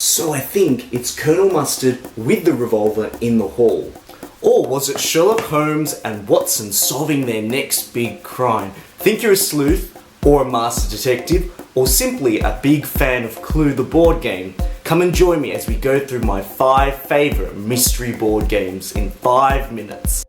So I think it's Colonel Mustard with the revolver in the hall. Or was it Sherlock Holmes and Watson solving their next big crime? Think you're a sleuth, or a master detective, or simply a big fan of Clue the board game? Come and join me as we go through my 5 favourite mystery board games in 5 minutes.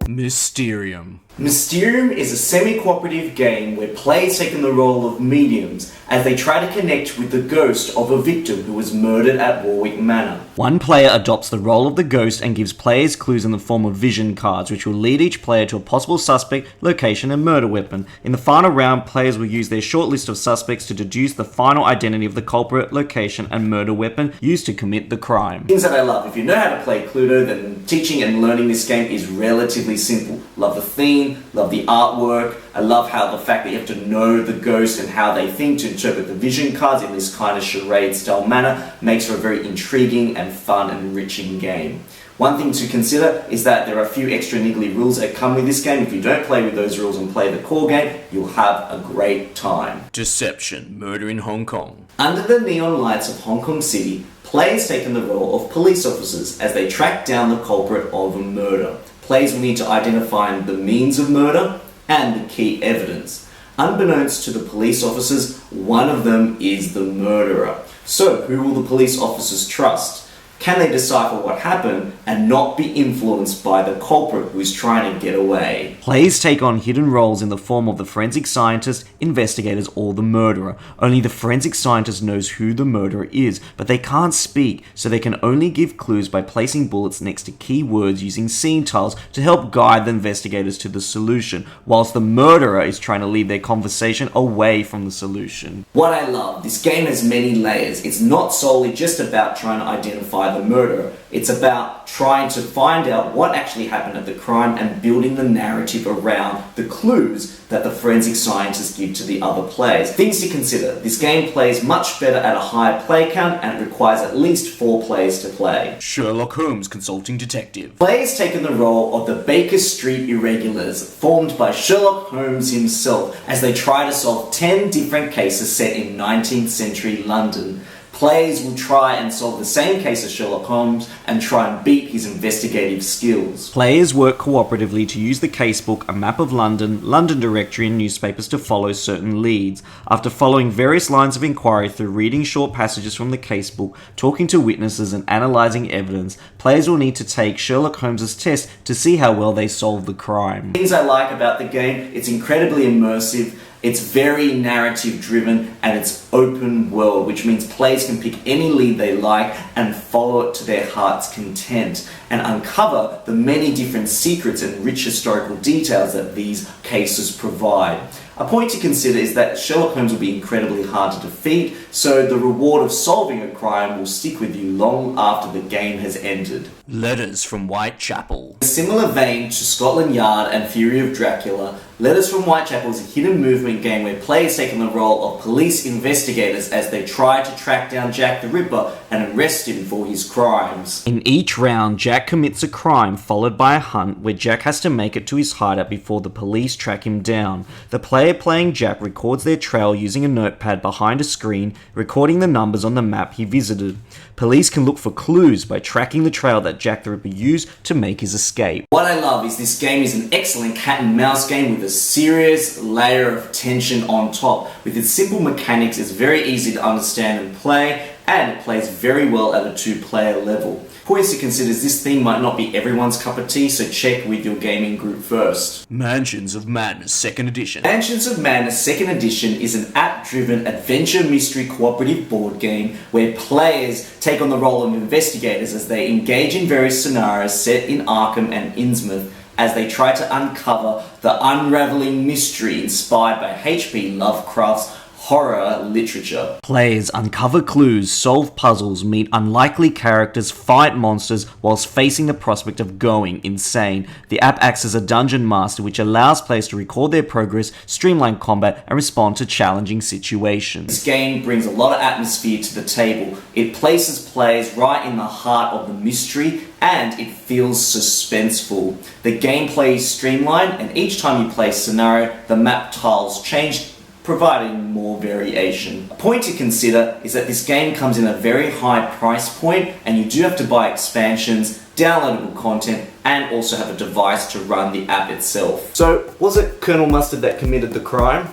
Mysterium. Mysterium is a semi-cooperative game where players take on the role of mediums as they try to connect with the ghost of a victim who was murdered at Warwick Manor. One player adopts the role of the ghost and gives players clues in the form of vision cards, which will lead each player to a possible suspect, location, and murder weapon. In the final round, players will use their short list of suspects to deduce the final identity of the culprit, location, and murder weapon used to commit the crime. Things that I love. If you know how to play Cluedo, then teaching and learning this game is relatively simple. Love the theme, love the artwork. I love how the fact that you have to know the ghost and how they think to interpret the vision cards in this kind of charade style manner makes for a very intriguing and fun and enriching game. One thing to consider is that there are a few extra niggly rules that come with this game. If you don't play with those rules and play the core game, you'll have a great time. Deception. Murder in Hong Kong. Under the neon lights of Hong Kong City, players take on the role of police officers as they track down the culprit of a murder. Players will need to identify the means of murder and the key evidence. Unbeknownst to the police officers, one of them is the murderer. So, who will the police officers trust? Can they decipher what happened and not be influenced by the culprit who is trying to get away? Players take on hidden roles in the form of the forensic scientist, investigators, or the murderer. Only the forensic scientist knows who the murderer is, but they can't speak, so they can only give clues by placing bullets next to key words using scene tiles to help guide the investigators to the solution, whilst the murderer is trying to lead their conversation away from the solution. What I love, this game has many layers. It's not solely just about trying to identify the murderer. It's about trying to find out what actually happened at the crime and building the narrative around the clues that the forensic scientists give to the other players. Things to consider. This game plays much better at a higher play count and requires at least 4 players to play. Sherlock Holmes, consulting detective. Players take on the role of the Baker Street Irregulars, formed by Sherlock Holmes himself, as they try to solve 10 different cases set in 19th century London. Players will try and solve the same case as Sherlock Holmes and try and beat his investigative skills. Players work cooperatively to use the casebook, a map of London, London directory, and newspapers to follow certain leads. After following various lines of inquiry through reading short passages from the casebook, talking to witnesses, and analysing evidence, players will need to take Sherlock Holmes' test to see how well they solve the crime. Things I like about the game, it's incredibly immersive. It's very narrative driven and it's open world, which means players can pick any lead they like and follow it to their heart's content and uncover the many different secrets and rich historical details that these cases provide. A point to consider is that Sherlock Holmes will be incredibly hard to defeat, so the reward of solving a crime will stick with you long after the game has ended. Letters from Whitechapel. In a similar vein to Scotland Yard and Fury of Dracula, Letters from Whitechapel is a hidden movement game where players take on the role of police investigators as they try to track down Jack the Ripper and arrest him for his crimes. In each round, Jack commits a crime followed by a hunt where Jack has to make it to his hideout before the police track him down. The player playing Jack records their trail using a notepad behind a screen, recording the numbers on the map he visited. Police can look for clues by tracking the trail that Jack the Ripper used to make his escape. What I love is this game is an excellent cat and mouse game with a serious layer of tension on top. With its simple mechanics, it's very easy to understand and play, and it plays very well at a 2-player level. Points to consider is this theme might not be everyone's cup of tea, so check with your gaming group first. Mansions of Madness 2nd Edition. Mansions of Madness 2nd Edition is an app-driven adventure mystery cooperative board game where players take on the role of investigators as they engage in various scenarios set in Arkham and Innsmouth as they try to uncover the unraveling mystery inspired by H.P. Lovecraft's horror literature. Players uncover clues, solve puzzles, meet unlikely characters, fight monsters, whilst facing the prospect of going insane. The app acts as a dungeon master, which allows players to record their progress, streamline combat, and respond to challenging situations. This game brings a lot of atmosphere to the table. It places players right in the heart of the mystery, and it feels suspenseful. The gameplay is streamlined, and each time you play a scenario, the map tiles change providing more variation. A point to consider is that this game comes in a very high price point, and you do have to buy expansions, downloadable content, and also have a device to run the app itself. So, was it Colonel Mustard that committed the crime?